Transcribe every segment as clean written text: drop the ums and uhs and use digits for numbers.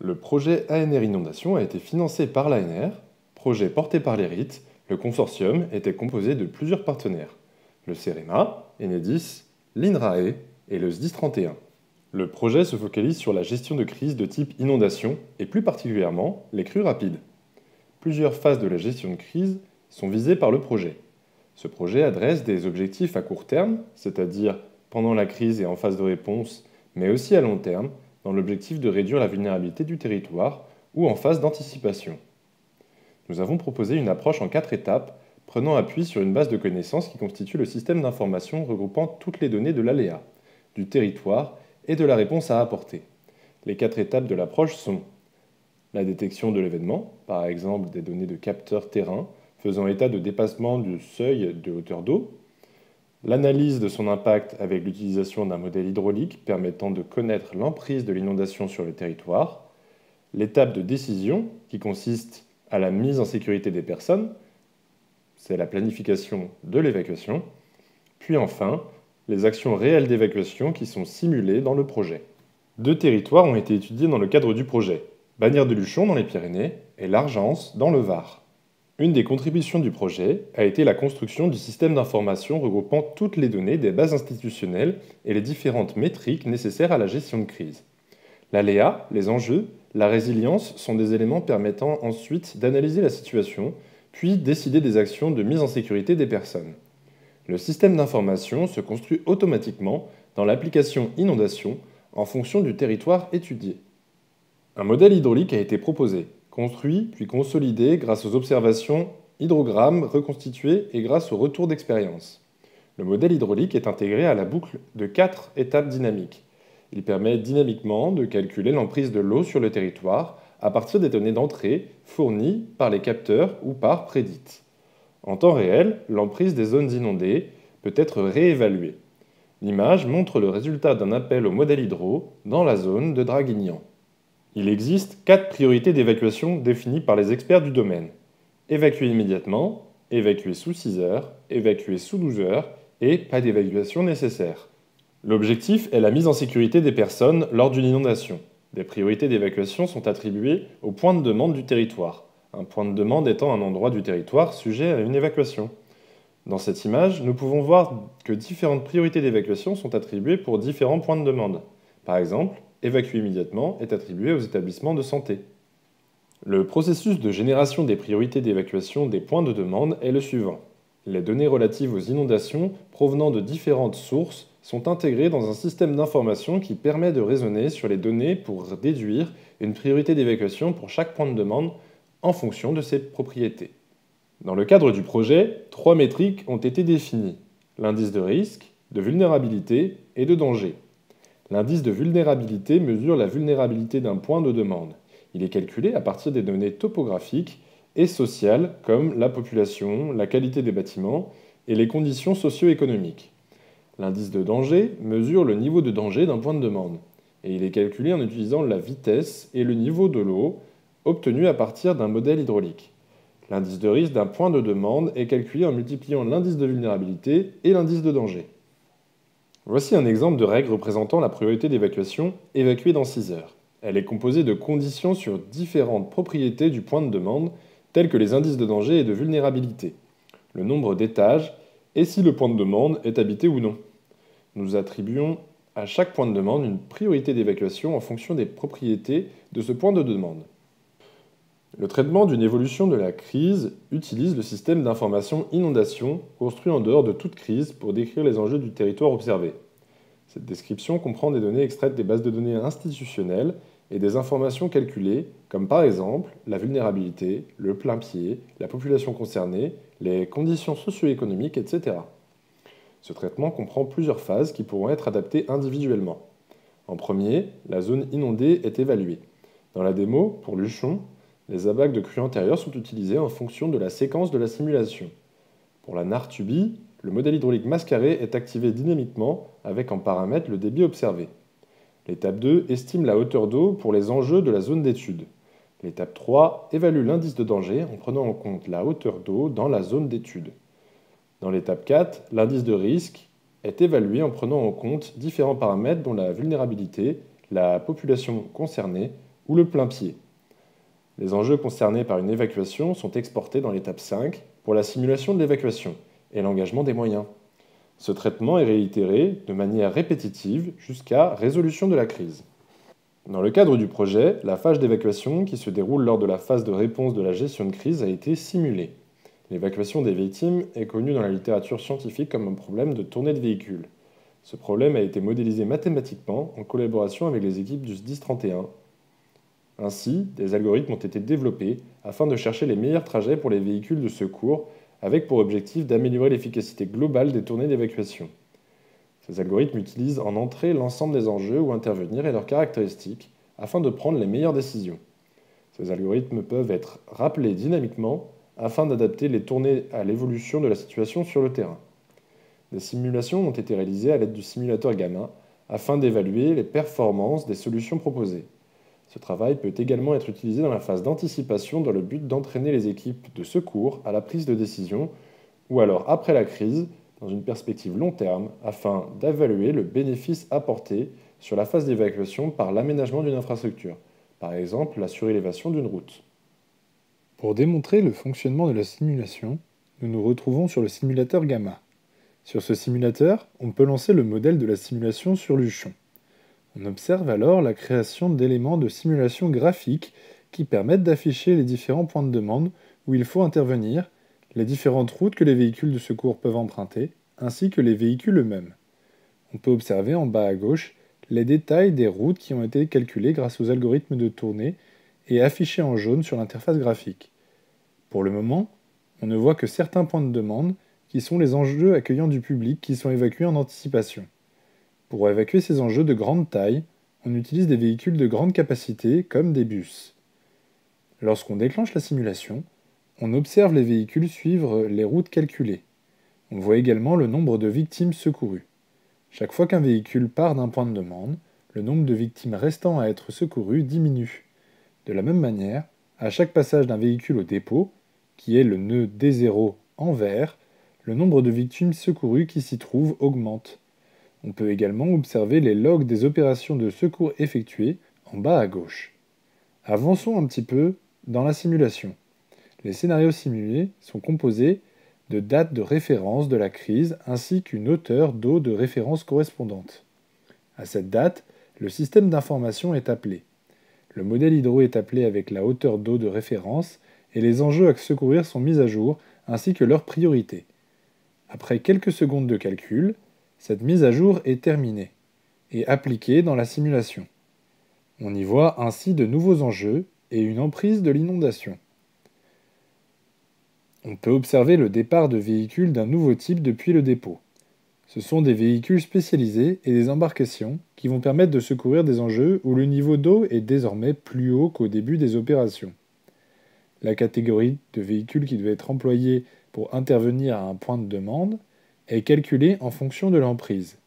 Le projet ANR Inondation a été financé par l'ANR, projet porté par l'ERIT. Le consortium était composé de plusieurs partenaires, le CEREMA, Enedis, l'INRAE et le SDIS 31. Le projet se focalise sur la gestion de crises de type inondation et plus particulièrement les crues rapides. Plusieurs phases de la gestion de crise sont visées par le projet. Ce projet adresse des objectifs à court terme, c'est-à-dire pendant la crise et en phase de réponse, mais aussi à long terme, dans l'objectif de réduire la vulnérabilité du territoire ou en phase d'anticipation. Nous avons proposé une approche en 4 étapes, prenant appui sur une base de connaissances qui constitue le système d'information regroupant toutes les données de l'aléa, du territoire et de la réponse à apporter. Les 4 étapes de l'approche sont la détection de l'événement, par exemple des données de capteurs terrain faisant état de dépassement du seuil de hauteur d'eau, l'analyse de son impact avec l'utilisation d'un modèle hydraulique permettant de connaître l'emprise de l'inondation sur le territoire, l'étape de décision qui consiste à la mise en sécurité des personnes, c'est la planification de l'évacuation, puis enfin les actions réelles d'évacuation qui sont simulées dans le projet. 2 territoires ont été étudiés dans le cadre du projet, Bagnères de Luchon dans les Pyrénées et l'Argence dans le Var. Une des contributions du projet a été la construction du système d'information regroupant toutes les données des bases institutionnelles et les différentes métriques nécessaires à la gestion de crise. L'aléa, les enjeux, la résilience sont des éléments permettant ensuite d'analyser la situation, puis décider des actions de mise en sécurité des personnes. Le système d'information se construit automatiquement dans l'application inondation en fonction du territoire étudié. Un modèle hydraulique a été proposé, construit puis consolidé grâce aux observations hydrogrammes reconstituées et grâce au retour d'expérience. Le modèle hydraulique est intégré à la boucle de 4 étapes dynamiques. Il permet dynamiquement de calculer l'emprise de l'eau sur le territoire à partir des données d'entrée fournies par les capteurs ou par prédites. En temps réel, l'emprise des zones inondées peut être réévaluée. L'image montre le résultat d'un appel au modèle hydro dans la zone de Draguignan. Il existe 4 priorités d'évacuation définies par les experts du domaine. Évacuer immédiatement, évacuer sous 6 heures, évacuer sous 12 heures et pas d'évacuation nécessaire. L'objectif est la mise en sécurité des personnes lors d'une inondation. Des priorités d'évacuation sont attribuées au point de demande du territoire, un point de demande étant un endroit du territoire sujet à une évacuation. Dans cette image, nous pouvons voir que différentes priorités d'évacuation sont attribuées pour différents points de demande. Par exemple, évacuer immédiatement est attribué aux établissements de santé. Le processus de génération des priorités d'évacuation des points de demande est le suivant. Les données relatives aux inondations provenant de différentes sources sont intégrées dans un système d'information qui permet de raisonner sur les données pour déduire une priorité d'évacuation pour chaque point de demande en fonction de ses propriétés. Dans le cadre du projet, 3 métriques ont été définies, l'indice de risque, de vulnérabilité et de danger. L'indice de vulnérabilité mesure la vulnérabilité d'un point de demande. Il est calculé à partir des données topographiques et sociales comme la population, la qualité des bâtiments et les conditions socio-économiques. L'indice de danger mesure le niveau de danger d'un point de demande et il est calculé en utilisant la vitesse et le niveau de l'eau obtenus à partir d'un modèle hydraulique. L'indice de risque d'un point de demande est calculé en multipliant l'indice de vulnérabilité et l'indice de danger. Voici un exemple de règle représentant la priorité d'évacuation évacuée dans 6 heures. Elle est composée de conditions sur différentes propriétés du point de demande, telles que les indices de danger et de vulnérabilité, le nombre d'étages et si le point de demande est habité ou non. Nous attribuons à chaque point de demande une priorité d'évacuation en fonction des propriétés de ce point de demande. Le traitement d'une évolution de la crise utilise le système d'information inondation construit en dehors de toute crise pour décrire les enjeux du territoire observé. Cette description comprend des données extraites des bases de données institutionnelles et des informations calculées, comme par exemple la vulnérabilité, le plain-pied, la population concernée, les conditions socio-économiques, etc. Ce traitement comprend plusieurs phases qui pourront être adaptées individuellement. En premier, la zone inondée est évaluée. Dans la démo, pour Luchon, les abacs de crues antérieures sont utilisés en fonction de la séquence de la simulation. Pour la Nartuby, le modèle hydraulique mascaré est activé dynamiquement avec en paramètre le débit observé. L'étape 2 estime la hauteur d'eau pour les enjeux de la zone d'étude. L'étape 3 évalue l'indice de danger en prenant en compte la hauteur d'eau dans la zone d'étude. Dans l'étape 4, l'indice de risque est évalué en prenant en compte différents paramètres dont la vulnérabilité, la population concernée, ou le plein-pied. Les enjeux concernés par une évacuation sont exportés dans l'étape 5 pour la simulation de l'évacuation et l'engagement des moyens. Ce traitement est réitéré de manière répétitive jusqu'à résolution de la crise. Dans le cadre du projet, la phase d'évacuation qui se déroule lors de la phase de réponse de la gestion de crise a été simulée. L'évacuation des victimes est connue dans la littérature scientifique comme un problème de tournée de véhicules. Ce problème a été modélisé mathématiquement en collaboration avec les équipes du SDIS 31. Ainsi, des algorithmes ont été développés afin de chercher les meilleurs trajets pour les véhicules de secours, avec pour objectif d'améliorer l'efficacité globale des tournées d'évacuation. Ces algorithmes utilisent en entrée l'ensemble des enjeux où intervenir et leurs caractéristiques afin de prendre les meilleures décisions. Ces algorithmes peuvent être rappelés dynamiquement afin d'adapter les tournées à l'évolution de la situation sur le terrain. Des simulations ont été réalisées à l'aide du simulateur Gamma afin d'évaluer les performances des solutions proposées. Ce travail peut également être utilisé dans la phase d'anticipation dans le but d'entraîner les équipes de secours à la prise de décision ou alors après la crise dans une perspective long terme afin d'évaluer le bénéfice apporté sur la phase d'évacuation par l'aménagement d'une infrastructure, par exemple la surélévation d'une route. Pour démontrer le fonctionnement de la simulation, nous nous retrouvons sur le simulateur Gamma. Sur ce simulateur, on peut lancer le modèle de la simulation sur Luchon. On observe alors la création d'éléments de simulation graphique qui permettent d'afficher les différents points de demande où il faut intervenir, les différentes routes que les véhicules de secours peuvent emprunter, ainsi que les véhicules eux-mêmes. On peut observer en bas à gauche les détails des routes qui ont été calculées grâce aux algorithmes de tournée et affichées en jaune sur l'interface graphique. Pour le moment, on ne voit que certains points de demande qui sont les enjeux accueillant du public qui sont évacués en anticipation. Pour évacuer ces enjeux de grande taille, on utilise des véhicules de grande capacité comme des bus. Lorsqu'on déclenche la simulation, on observe les véhicules suivre les routes calculées. On voit également le nombre de victimes secourues. Chaque fois qu'un véhicule part d'un point de demande, le nombre de victimes restant à être secourues diminue. De la même manière, à chaque passage d'un véhicule au dépôt, qui est le nœud D0 en vert, le nombre de victimes secourues qui s'y trouvent augmente. On peut également observer les logs des opérations de secours effectuées en bas à gauche. Avançons un petit peu dans la simulation. Les scénarios simulés sont composés de dates de référence de la crise ainsi qu'une hauteur d'eau de référence correspondante. À cette date, le système d'information est appelé. Le modèle hydro est appelé avec la hauteur d'eau de référence et les enjeux à secourir sont mis à jour ainsi que leur priorité. Après quelques secondes de calcul, cette mise à jour est terminée et appliquée dans la simulation. On y voit ainsi de nouveaux enjeux et une emprise de l'inondation. On peut observer le départ de véhicules d'un nouveau type depuis le dépôt. Ce sont des véhicules spécialisés et des embarcations qui vont permettre de secourir des enjeux où le niveau d'eau est désormais plus haut qu'au début des opérations. La catégorie de véhicules qui doit être employée pour intervenir à un point de demande est calculée en fonction de l'emprise.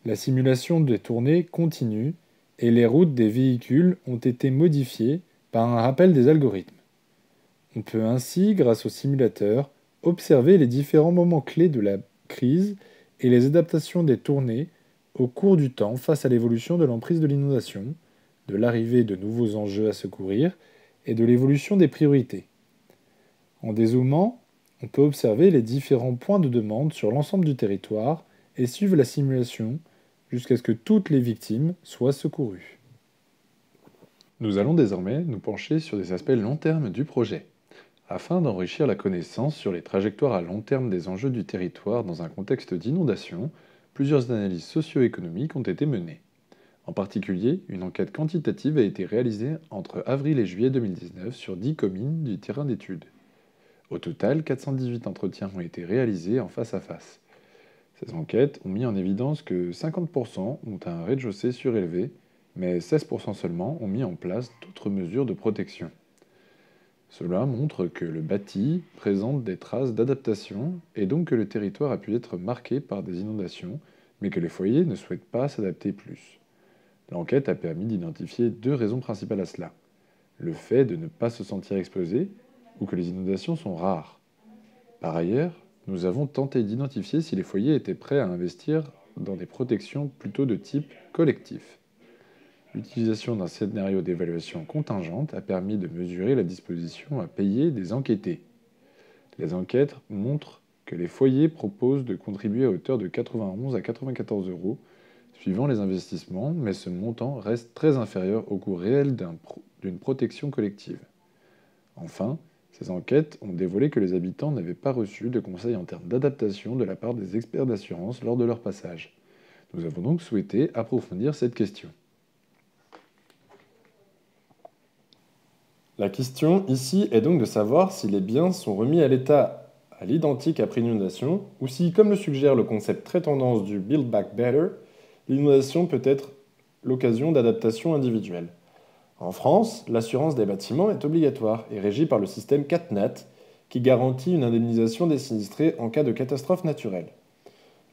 La simulation des tournées continue et les routes des véhicules ont été modifiées par un rappel des algorithmes. On peut ainsi, grâce au simulateur, observer les différents moments clés de la crise et les adaptations des tournées au cours du temps face à l'évolution de l'emprise de l'inondation, de l'arrivée de nouveaux enjeux à secourir et de l'évolution des priorités. En dézoomant, on peut observer les différents points de demande sur l'ensemble du territoire et suivre la simulation jusqu'à ce que toutes les victimes soient secourues. Nous allons désormais nous pencher sur des aspects long terme du projet. Afin d'enrichir la connaissance sur les trajectoires à long terme des enjeux du territoire dans un contexte d'inondation, plusieurs analyses socio-économiques ont été menées. En particulier, une enquête quantitative a été réalisée entre avril et juillet 2019 sur 10 communes du terrain d'étude. Au total, 418 entretiens ont été réalisés en face à face. Ces enquêtes ont mis en évidence que 50% ont un rez-de-chaussée surélevé, mais 16% seulement ont mis en place d'autres mesures de protection. Cela montre que le bâti présente des traces d'adaptation et donc que le territoire a pu être marqué par des inondations, mais que les foyers ne souhaitent pas s'adapter plus. L'enquête a permis d'identifier deux raisons principales à cela. Le fait de ne pas se sentir exposé ou que les inondations sont rares. Par ailleurs, nous avons tenté d'identifier si les foyers étaient prêts à investir dans des protections plutôt de type collectif. L'utilisation d'un scénario d'évaluation contingente a permis de mesurer la disposition à payer des enquêtés. Les enquêtes montrent que les foyers proposent de contribuer à hauteur de 91 à 94 euros, suivant les investissements, mais ce montant reste très inférieur au coût réel d'une protection collective. Enfin, ces enquêtes ont dévoilé que les habitants n'avaient pas reçu de conseils en termes d'adaptation de la part des experts d'assurance lors de leur passage. Nous avons donc souhaité approfondir cette question. La question ici est donc de savoir si les biens sont remis à l'état à l'identique après inondation, ou si, comme le suggère le concept très tendance du Build Back Better, l'inondation peut être l'occasion d'adaptation individuelle. En France, l'assurance des bâtiments est obligatoire et régie par le système CatNat, qui garantit une indemnisation des sinistrés en cas de catastrophe naturelle.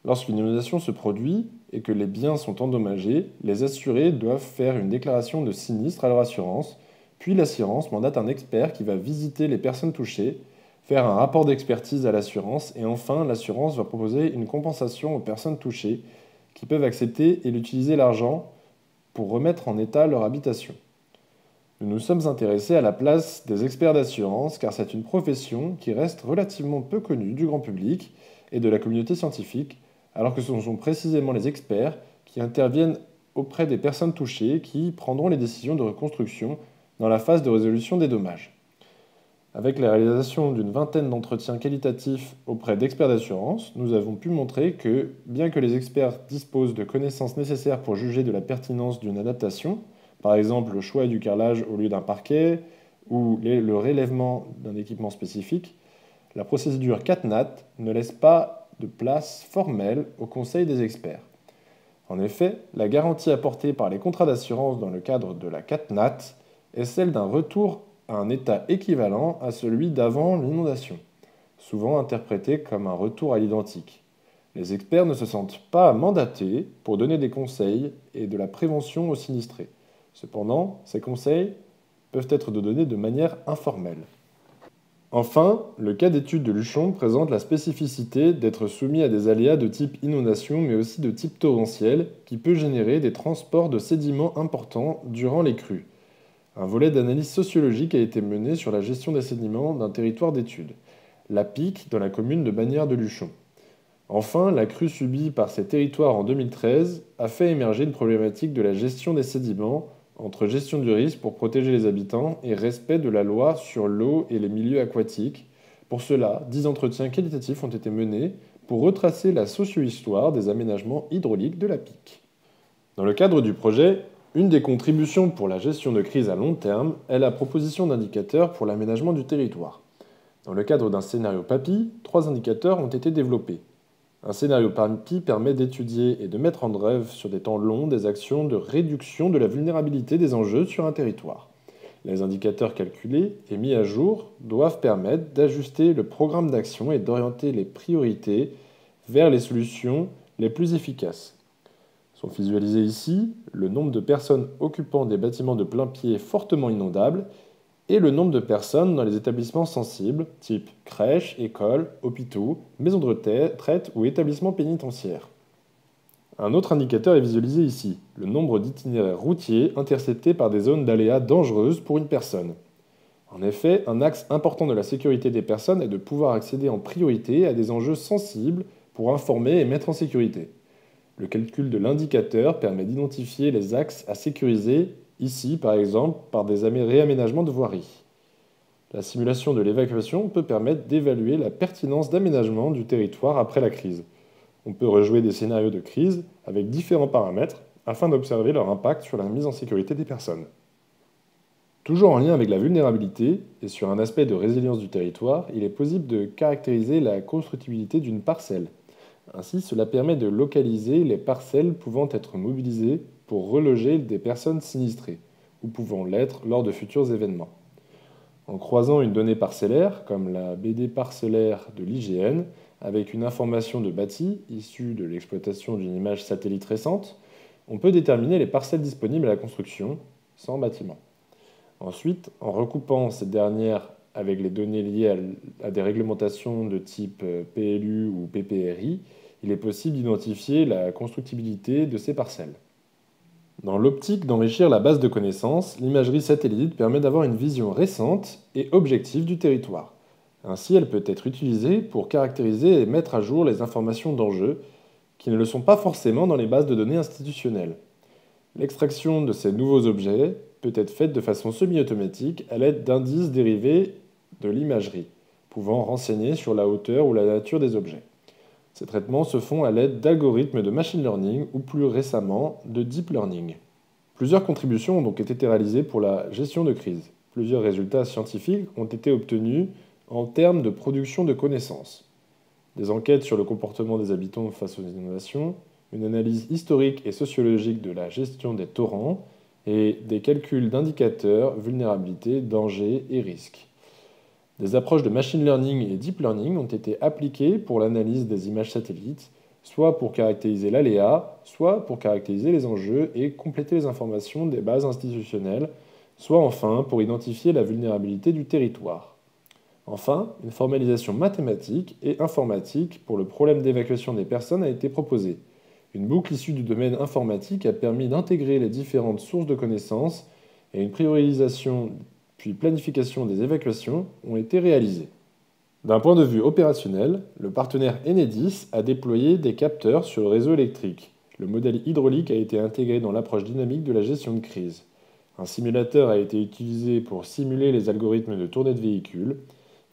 Lorsqu'une inondation se produit et que les biens sont endommagés, les assurés doivent faire une déclaration de sinistre à leur assurance, puis l'assurance mandate un expert qui va visiter les personnes touchées, faire un rapport d'expertise à l'assurance et enfin l'assurance va proposer une compensation aux personnes touchées qui peuvent accepter et l'utiliser l'argent pour remettre en état leur habitation. Nous nous sommes intéressés à la place des experts d'assurance car c'est une profession qui reste relativement peu connue du grand public et de la communauté scientifique, alors que ce sont précisément les experts qui interviennent auprès des personnes touchées qui prendront les décisions de reconstruction dans la phase de résolution des dommages. Avec la réalisation d'une vingtaine d'entretiens qualitatifs auprès d'experts d'assurance, nous avons pu montrer que, bien que les experts disposent de connaissances nécessaires pour juger de la pertinence d'une adaptation, par exemple le choix du carrelage au lieu d'un parquet ou le relèvement d'un équipement spécifique, la procédure CatNat ne laisse pas de place formelle au conseil des experts. En effet, la garantie apportée par les contrats d'assurance dans le cadre de la CatNat est celle d'un retour à un état équivalent à celui d'avant l'inondation, souvent interprété comme un retour à l'identique. Les experts ne se sentent pas mandatés pour donner des conseils et de la prévention aux sinistrés. Cependant, ces conseils peuvent être donnés de manière informelle. Enfin, le cas d'étude de Luchon présente la spécificité d'être soumis à des aléas de type inondation mais aussi de type torrentiel qui peut générer des transports de sédiments importants durant les crues. Un volet d'analyse sociologique a été mené sur la gestion des sédiments d'un territoire d'étude, la PIC dans la commune de Bagnères de Luchon. Enfin, la crue subie par ces territoires en 2013 a fait émerger une problématique de la gestion des sédiments entre gestion du risque pour protéger les habitants et respect de la loi sur l'eau et les milieux aquatiques. Pour cela, 10 entretiens qualitatifs ont été menés pour retracer la socio-histoire des aménagements hydrauliques de la PIC. Dans le cadre du projet, une des contributions pour la gestion de crise à long terme est la proposition d'indicateurs pour l'aménagement du territoire. Dans le cadre d'un scénario PAPI, 3 indicateurs ont été développés. Un scénario PAPI permet d'étudier et de mettre en œuvre sur des temps longs des actions de réduction de la vulnérabilité des enjeux sur un territoire. Les indicateurs calculés et mis à jour doivent permettre d'ajuster le programme d'action et d'orienter les priorités vers les solutions les plus efficaces. Sont visualisés ici le nombre de personnes occupant des bâtiments de plain-pied fortement inondables et le nombre de personnes dans les établissements sensibles, type crèches, écoles, hôpitaux, maisons de retraite ou établissements pénitentiaires. Un autre indicateur est visualisé ici, le nombre d'itinéraires routiers interceptés par des zones d'aléas dangereuses pour une personne. En effet, un axe important de la sécurité des personnes est de pouvoir accéder en priorité à des enjeux sensibles pour informer et mettre en sécurité. Le calcul de l'indicateur permet d'identifier les axes à sécuriser, ici par exemple par des réaménagements de voiries. La simulation de l'évacuation peut permettre d'évaluer la pertinence d'aménagement du territoire après la crise. On peut rejouer des scénarios de crise avec différents paramètres afin d'observer leur impact sur la mise en sécurité des personnes. Toujours en lien avec la vulnérabilité et sur un aspect de résilience du territoire, il est possible de caractériser la constructibilité d'une parcelle. Ainsi, cela permet de localiser les parcelles pouvant être mobilisées pour reloger des personnes sinistrées, ou pouvant l'être lors de futurs événements. En croisant une donnée parcellaire, comme la BD parcellaire de l'IGN, avec une information de bâti issue de l'exploitation d'une image satellite récente, on peut déterminer les parcelles disponibles à la construction, sans bâtiment. Ensuite, en recoupant ces dernières avec les données liées à des réglementations de type PLU ou PPRI, il est possible d'identifier la constructibilité de ces parcelles. Dans l'optique d'enrichir la base de connaissances, l'imagerie satellite permet d'avoir une vision récente et objective du territoire. Ainsi, elle peut être utilisée pour caractériser et mettre à jour les informations d'enjeu qui ne le sont pas forcément dans les bases de données institutionnelles. L'extraction de ces nouveaux objets peut être faite de façon semi-automatique à l'aide d'indices dérivés de l'imagerie, pouvant renseigner sur la hauteur ou la nature des objets. Ces traitements se font à l'aide d'algorithmes de machine learning ou plus récemment de deep learning. Plusieurs contributions ont donc été réalisées pour la gestion de crise. Plusieurs résultats scientifiques ont été obtenus en termes de production de connaissances. Des enquêtes sur le comportement des habitants face aux inondations, une analyse historique et sociologique de la gestion des torrents et des calculs d'indicateurs, vulnérabilité, dangers et risques. Des approches de machine learning et deep learning ont été appliquées pour l'analyse des images satellites, soit pour caractériser l'aléa, soit pour caractériser les enjeux et compléter les informations des bases institutionnelles, soit enfin pour identifier la vulnérabilité du territoire. Enfin, une formalisation mathématique et informatique pour le problème d'évacuation des personnes a été proposée. Une boucle issue du domaine informatique a permis d'intégrer les différentes sources de connaissances et une priorisation puis planification des évacuations ont été réalisées. D'un point de vue opérationnel, le partenaire Enedis a déployé des capteurs sur le réseau électrique. Le modèle hydraulique a été intégré dans l'approche dynamique de la gestion de crise. Un simulateur a été utilisé pour simuler les algorithmes de tournée de véhicules.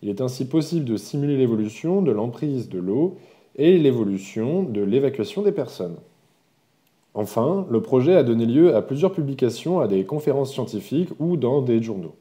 Il est ainsi possible de simuler l'évolution de l'emprise de l'eau et l'évolution de l'évacuation des personnes. Enfin, le projet a donné lieu à plusieurs publications à des conférences scientifiques ou dans des journaux.